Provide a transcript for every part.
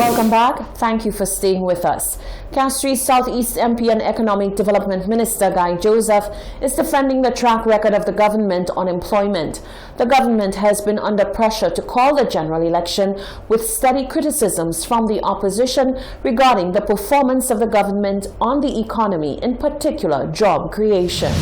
Welcome back. Thank you for staying with us. Castries Southeast MP and Economic Development Minister Guy Joseph is defending the track record of the government on employment. The government has been under pressure to call the general election with steady criticisms from the opposition regarding the performance of the government on the economy, in particular job creation.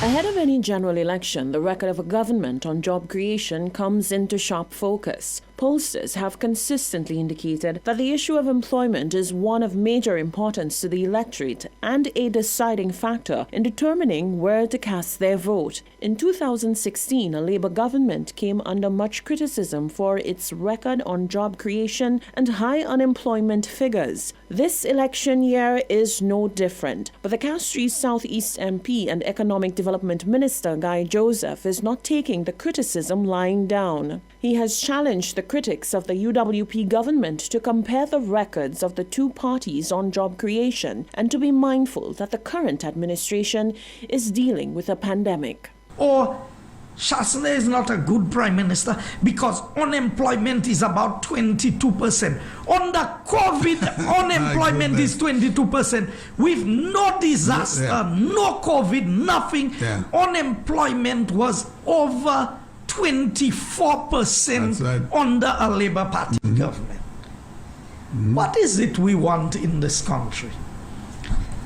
Ahead of any general election, the record of a government on job creation comes into sharp focus. Pollsters have consistently indicated that the issue of employment is one of major importance to the electorate and a deciding factor in determining where to cast their vote. In 2016, a Labour government came under much criticism for its record on job creation and high unemployment figures. This election year is no different, but the Castries Southeast MP and Economic Development Minister Guy Joseph is not taking the criticism lying down. He has challenged the critics of the UWP government to compare the records of the two parties on job creation and to be mindful that the current administration is dealing with a pandemic. Or Shasana is not a good prime minister because unemployment is about 22%. Under COVID, unemployment is 22%. With no disaster, no COVID, nothing, unemployment was over 24% under a Labour Party government. What is it we want in this country?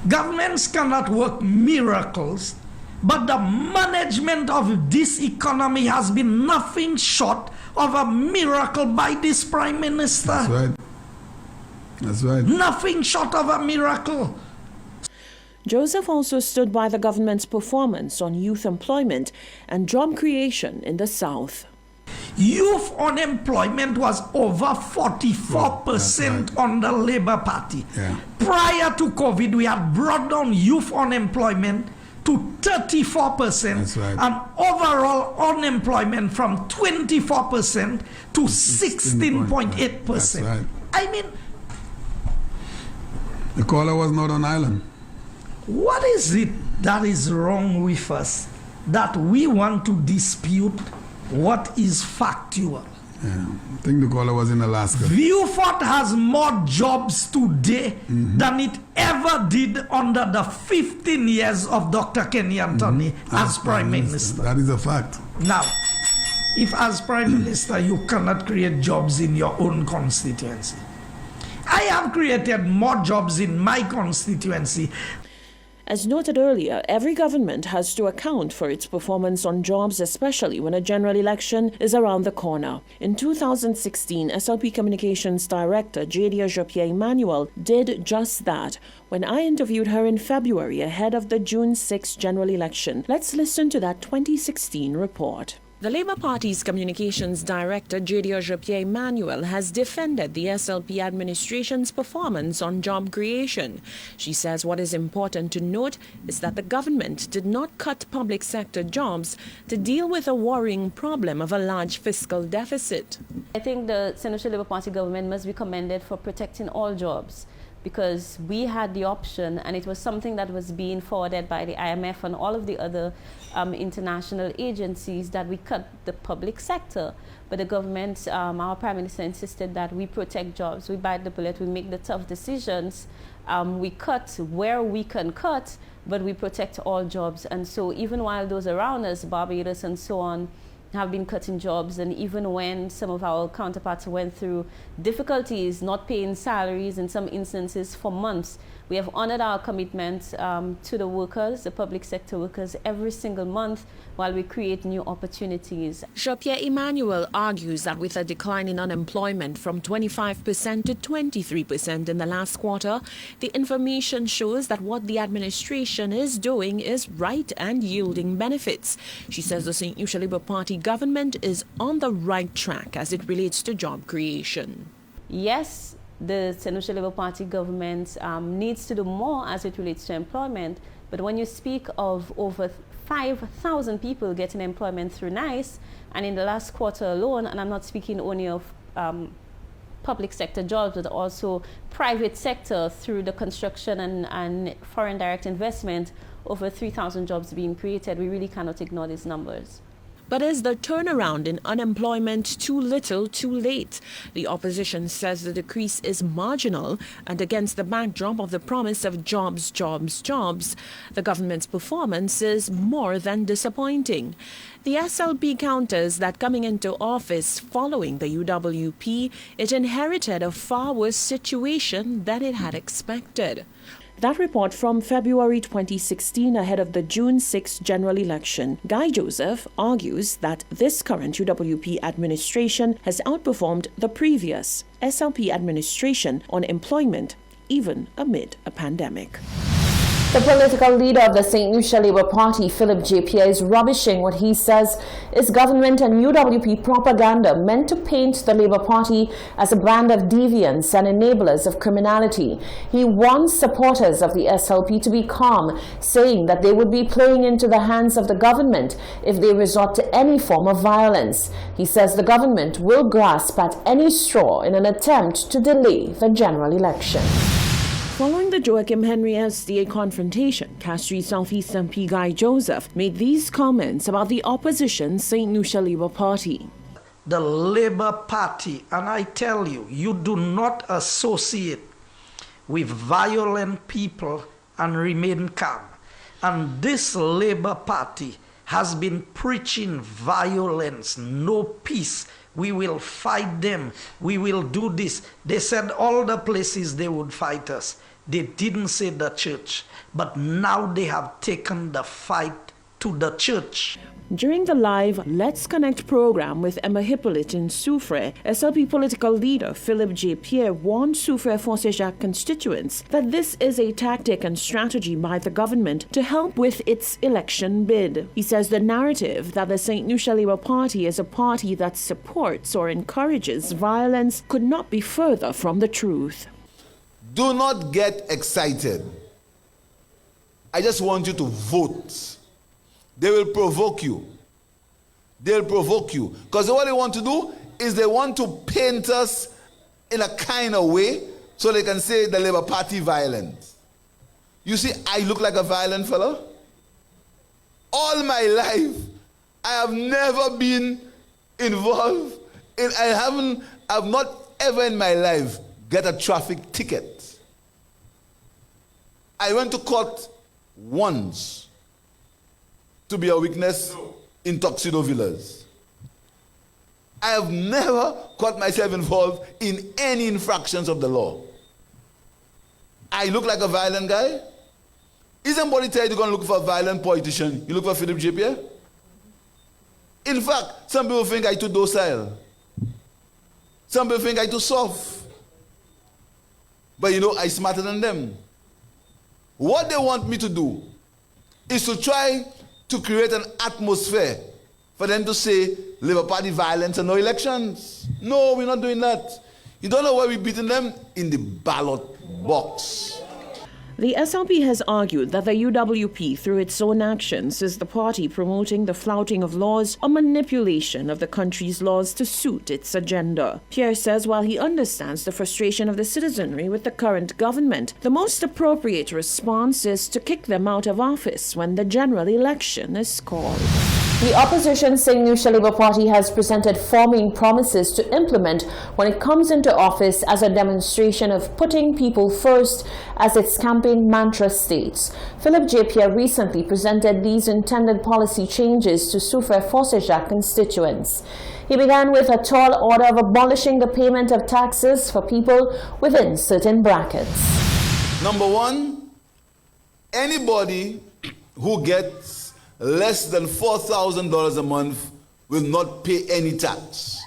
Governments cannot work miracles, but the management of this economy has been nothing short of a miracle by this Prime Minister. That's right. That's right. Nothing short of a miracle. Joseph also stood by the government's performance on youth employment and job creation in the South. Youth unemployment was over 44% on the Labour Party. Prior to COVID, we had brought down youth unemployment to 34%, and overall unemployment from 24% to 16.8%. Right. I mean, the caller was not on island. What is it that is wrong with us that we want to dispute what is factual? I think the caller was in Alaska. Viewfort has more jobs today than it ever did under the 15 years of Dr. Kenny Anthony as Prime Minister. That is a fact. Now, if as Prime Minister you cannot create jobs in your own constituency, I have created more jobs in my constituency. As noted earlier, every government has to account for its performance on jobs, especially when a general election is around the corner. In 2016, SLP Communications Director Jadia Jopier-Emmanuel did just that when I interviewed her in February ahead of the June 6 general election. Let's listen to that 2016 report. The Labour Party's Communications Director, Jadia Jopier-Emmanuel, has defended the SLP administration's performance on job creation. She says what is important to note is that the government did not cut public sector jobs to deal with a worrying problem of a large fiscal deficit. I think the Senatorial Labour Party government must be commended for protecting all jobs, because we had the option, and it was something that was being forwarded by the IMF and all of the other international agencies, that we cut the public sector. But the government, our Prime Minister insisted that we protect jobs, we bite the bullet, we make the tough decisions, we cut where we can cut, but we protect all jobs. And so even while those around us, Barbados and so on, have been cutting jobs, and even when some of our counterparts went through difficulties not paying salaries in some instances for months, we have honored our commitment to the workers, the public sector workers, every single month while we create new opportunities. Jopier-Emmanuel argues that with a decline in unemployment from 25% to 23% in the last quarter, the information shows that what the administration is doing is right and yielding benefits. She says the St. Lucia Labour Party government is on the right track as it relates to job creation. Yes, the St. Lucia Labour Party government needs to do more as it relates to employment, but when you speak of over 5,000 people getting employment through NICE, and in the last quarter alone, and I'm not speaking only of public sector jobs, but also private sector through the construction and foreign direct investment, over 3,000 jobs being created, we really cannot ignore these numbers. But is the turnaround in unemployment too little, too late? The opposition says the decrease is marginal, and against the backdrop of the promise of jobs, jobs, jobs, the government's performance is more than disappointing. The SLP counters that coming into office following the UWP, it inherited a far worse situation than it had expected. That report from February 2016 ahead of the June 6 general election. Guy Joseph argues that this current UWP administration has outperformed the previous SLP administration on employment, even amid a pandemic. The political leader of the St. Lucia Labour Party, Philip J. Pierre, is rubbishing what he says is government and UWP propaganda meant to paint the Labour Party as a brand of deviance and enablers of criminality. He wants supporters of the SLP to be calm, saying that they would be playing into the hands of the government if they resort to any form of violence. He says the government will grasp at any straw in an attempt to delay the general election. Following the Joachim Henry SDA confrontation, Castries Southeast MP Guy Joseph made these comments about the opposition's St. Lucia Labour Party. The Labour Party, and I tell you, you do not associate with violent people and remain calm. And this Labour Party has been preaching violence, no peace. We will fight them. We will do this. They said all the places they would fight us. They didn't say the church. But now they have taken the fight to the church. During the live Let's Connect program with Emma Hippolyte in Soufrière, SLP political leader Philip J. Pierre warned Soufrière-Fonsègue constituents that this is a tactic and strategy by the government to help with its election bid. He says the narrative that the St. Lucia Labour Party is a party that supports or encourages violence could not be further from the truth. Do not get excited. I just want you to vote. They will provoke you. They'll provoke you. Because what they want to do is they want to paint us in a kind of way so they can say the Labour Party violent. You see, I look like a violent fellow. All my life, I have never been involved in, I've not ever in my life get a traffic ticket. I went to court once to be a witness in Tuxedo Villas. I have never got myself involved in any infractions of the law. I look like a violent guy. Is somebody tell you you're going to look for a violent politician? You look for Philip J. Pierre? In fact, some people think I'm too docile. Some people think I'm too soft. But you know, I'm smarter than them. What they want me to do is to try to create an atmosphere for them to say Labour Party violence and no elections. No, we're not doing that. You don't know where we're beating them? In the ballot box. The SLP has argued that the UWP, through its own actions, is the party promoting the flouting of laws or manipulation of the country's laws to suit its agenda. Pierre says while he understands the frustration of the citizenry with the current government, the most appropriate response is to kick them out of office when the general election is called. The opposition St. Lucia Labour Party has presented 4 main promises to implement when it comes into office as a demonstration of putting people first, as its campaign mantra states. Philip J. Pierre recently presented these intended policy changes to Soufrière-Fonsègue constituents. He began with a tall order of abolishing the payment of taxes for people within certain brackets. Number 1, anybody who gets less than $4,000 a month will not pay any tax.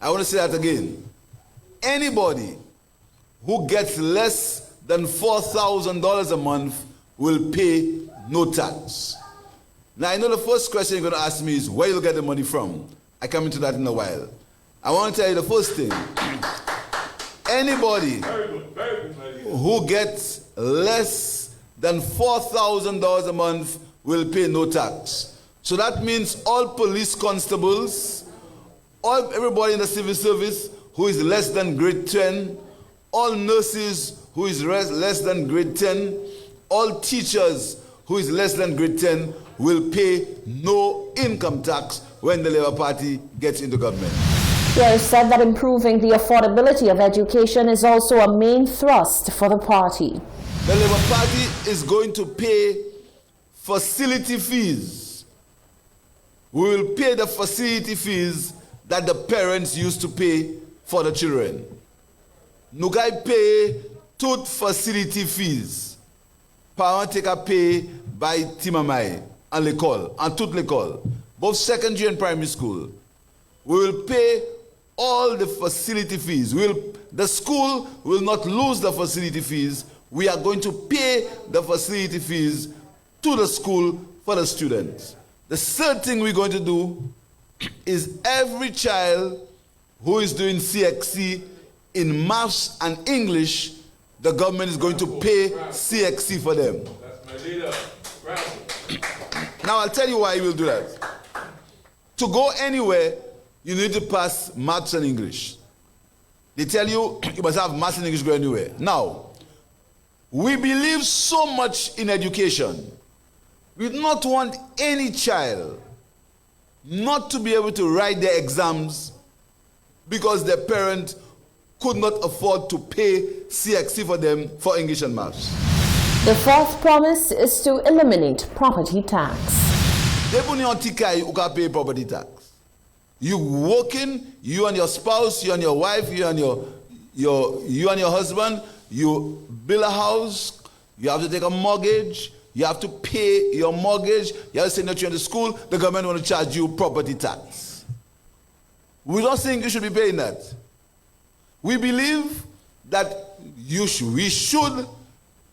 I want to say that again. Anybody who gets less than $4,000 a month will pay no tax. Now, I know the first question you're going to ask me is where you'll get the money from. I come into that in a while. I want to tell you the first thing. Anybody who gets less than $4,000 a month will pay no tax. So that means all police constables, everybody in the civil service who is less than grade 10, all nurses who is less than grade 10, all teachers who is less than grade 10 will pay no income tax when the Labour Party gets into government. Pierre said that improving the affordability of education is also a main thrust for the party. The Labour Party is going to pay facility fees. We will pay the facility fees that the parents used to pay for the children. Nugai pay tout facility fees. Parents take a pay by Timamai and l'école, and toute l'école, both secondary and primary school. We will pay all the facility fees. The school will not lose the facility fees. We are going to pay the facility fees to the school for the students. The third thing we're going to do is every child who is doing CXC in maths and English, the government is going to pay CXC for them. That's my leader. Now I'll tell you why we'll do that. To go anywhere, you need to pass maths and English. They tell you you must have maths and English to go anywhere. Now, we believe so much in education. We do not want any child not to be able to write their exams because their parent could not afford to pay CXC for them for English and maths. The fourth promise is to eliminate property tax. They put you on TK, you can pay property tax. You working, you and your spouse, you and your wife, you and your husband, you build a house, you have to take a mortgage, you have to pay your mortgage, you have to send your children to school, the government want to charge you property tax. We don't think you should be paying that. We believe that we should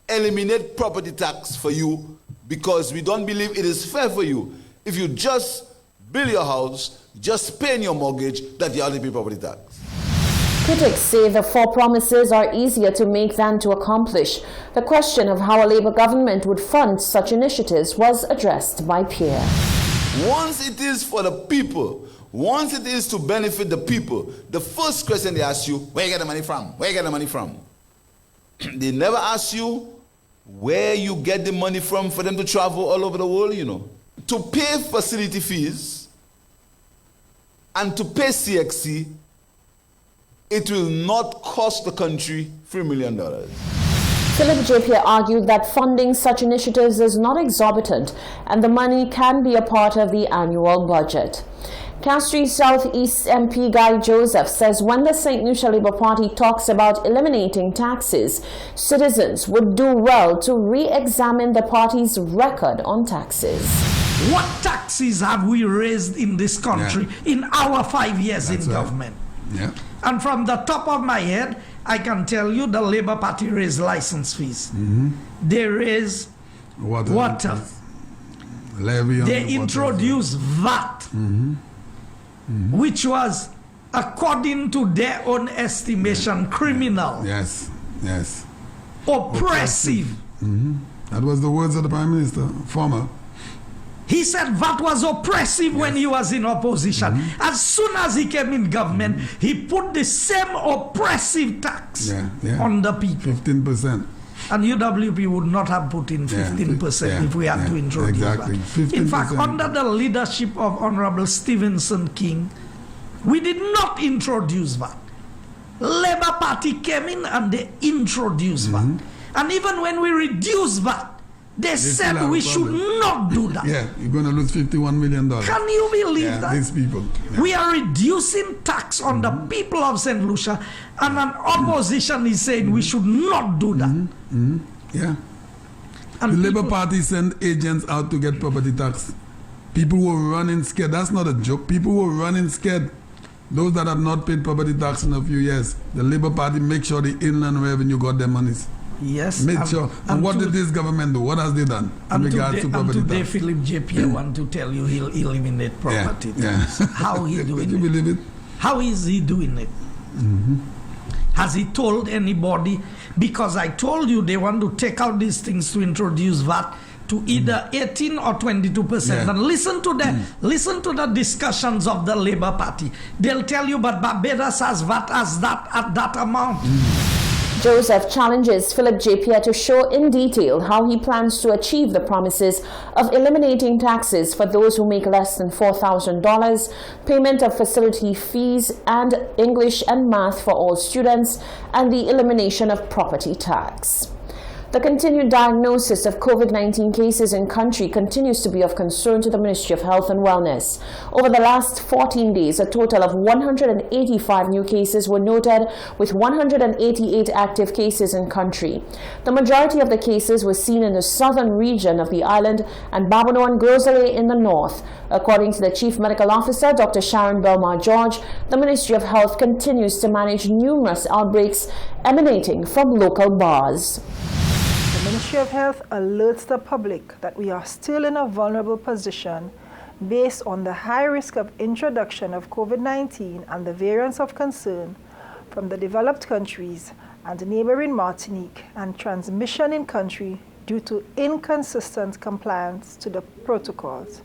eliminate property tax for you because we don't believe it is fair for you. If you just build your house, just paying your mortgage, that you have to pay property tax. Critics say the four promises are easier to make than to accomplish. The question of how a Labour government would fund such initiatives was addressed by Pierre. Once it is for the people, once it is to benefit the people, the first question they ask you, where you get the money from? Where you get the money from? They never ask you where you get the money from for them to travel all over the world, you know. To pay facility fees and to pay CXC, it will not cost the country $3 million. Philip J. Pierre argued that funding such initiatives is not exorbitant and the money can be a part of the annual budget. Castries South East MP Guy Joseph says when the St. Lucia Labour Party talks about eliminating taxes, citizens would do well to re-examine the party's record on taxes. What taxes have we raised in this country in our 5 years in government? Yeah. And from the top of my head, I can tell you the Labour Party raised license fees. They raised water. Levy on They the water. introduced VAT, which was, according to their own estimation, criminal, Yes, yes. oppressive. That was the words of the Prime Minister, former. He said VAT was oppressive when he was in opposition. As soon as he came in government, he put the same oppressive tax on the people. 15%. And UWP would not have put in 15% if we had to introduce that. In fact, under the leadership of Honorable Stevenson King, we did not introduce that. Labour Party came in and they introduced that. And even when we reduced that, they said we should not do that. Yeah, you're going to lose $51 million. Can you believe that? These people. We are reducing tax on the people of St. Lucia, and an opposition is saying we should not do that. Yeah. And the Labour Party sent agents out to get property tax. People were running scared. That's not a joke. People were running scared. Those that have not paid property tax in a few years, the Labour Party make sure the Inland Revenue got their monies. Yes. Make sure. And what did this government do? What has they done in regards to property and today tax? Philip J. Pierre want to tell you he'll eliminate property tax. How he doing Can you believe it? How is he doing it? Has he told anybody? Because I told you they want to take out these things to introduce VAT to either 18 or 22%. And listen to the discussions of the Labour Party. They'll tell you, but Barbados has VAT as that at that amount. Joseph challenges Philip J. to show in detail how he plans to achieve the promises of eliminating taxes for those who make less than $4,000, payment of facility fees, and English and math for all students, and the elimination of property tax. The continued diagnosis of COVID-19 cases in country continues to be of concern to the Ministry of Health and Wellness. Over the last 14 days, a total of 185 new cases were noted, with 188 active cases in country. The majority of the cases were seen in the southern region of the island and Babonneau and Gros-Islet in the north. According to the Chief Medical Officer, Dr. Sharon Belmar-George, the Ministry of Health continues to manage numerous outbreaks emanating from local bars. The Ministry of Health alerts the public that we are still in a vulnerable position based on the high risk of introduction of COVID-19 and the variants of concern from the developed countries and neighboring Martinique, and transmission in country due to inconsistent compliance to the protocols.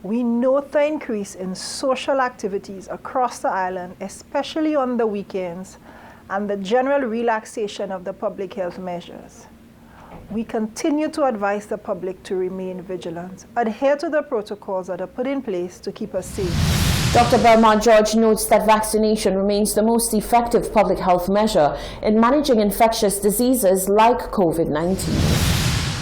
We note the increase in social activities across the island, especially on the weekends, and the general relaxation of the public health measures. We continue to advise the public to remain vigilant, adhere to the protocols that are put in place to keep us safe. Dr. Belmar-George notes that vaccination remains the most effective public health measure in managing infectious diseases like COVID-19.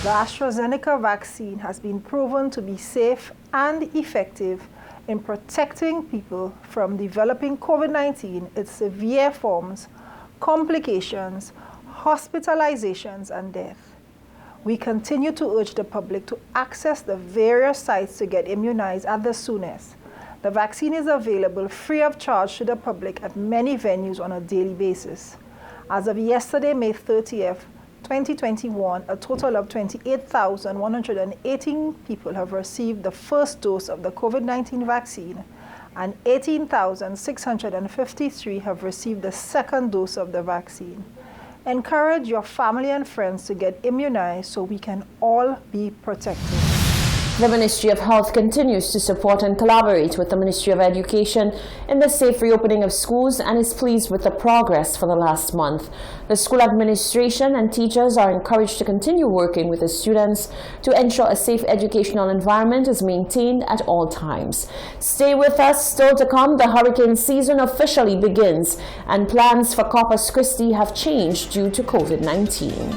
The AstraZeneca vaccine has been proven to be safe and effective in protecting people from developing COVID-19, its severe forms, complications, hospitalizations, and death. We continue to urge the public to access the various sites to get immunized at the soonest. The vaccine is available free of charge to the public at many venues on a daily basis. As of yesterday, May 30th, 2021, a total of 28,118 people have received the first dose of the COVID-19 vaccine, and 18,653 have received the second dose of the vaccine. Encourage your family and friends to get immunized so we can all be protected. The Ministry of Health continues to support and collaborate with the Ministry of Education in the safe reopening of schools and is pleased with the progress for the last month. The school administration and teachers are encouraged to continue working with the students to ensure a safe educational environment is maintained at all times. Stay with us. Still to come, the hurricane season officially begins and plans for Corpus Christi have changed due to COVID-19.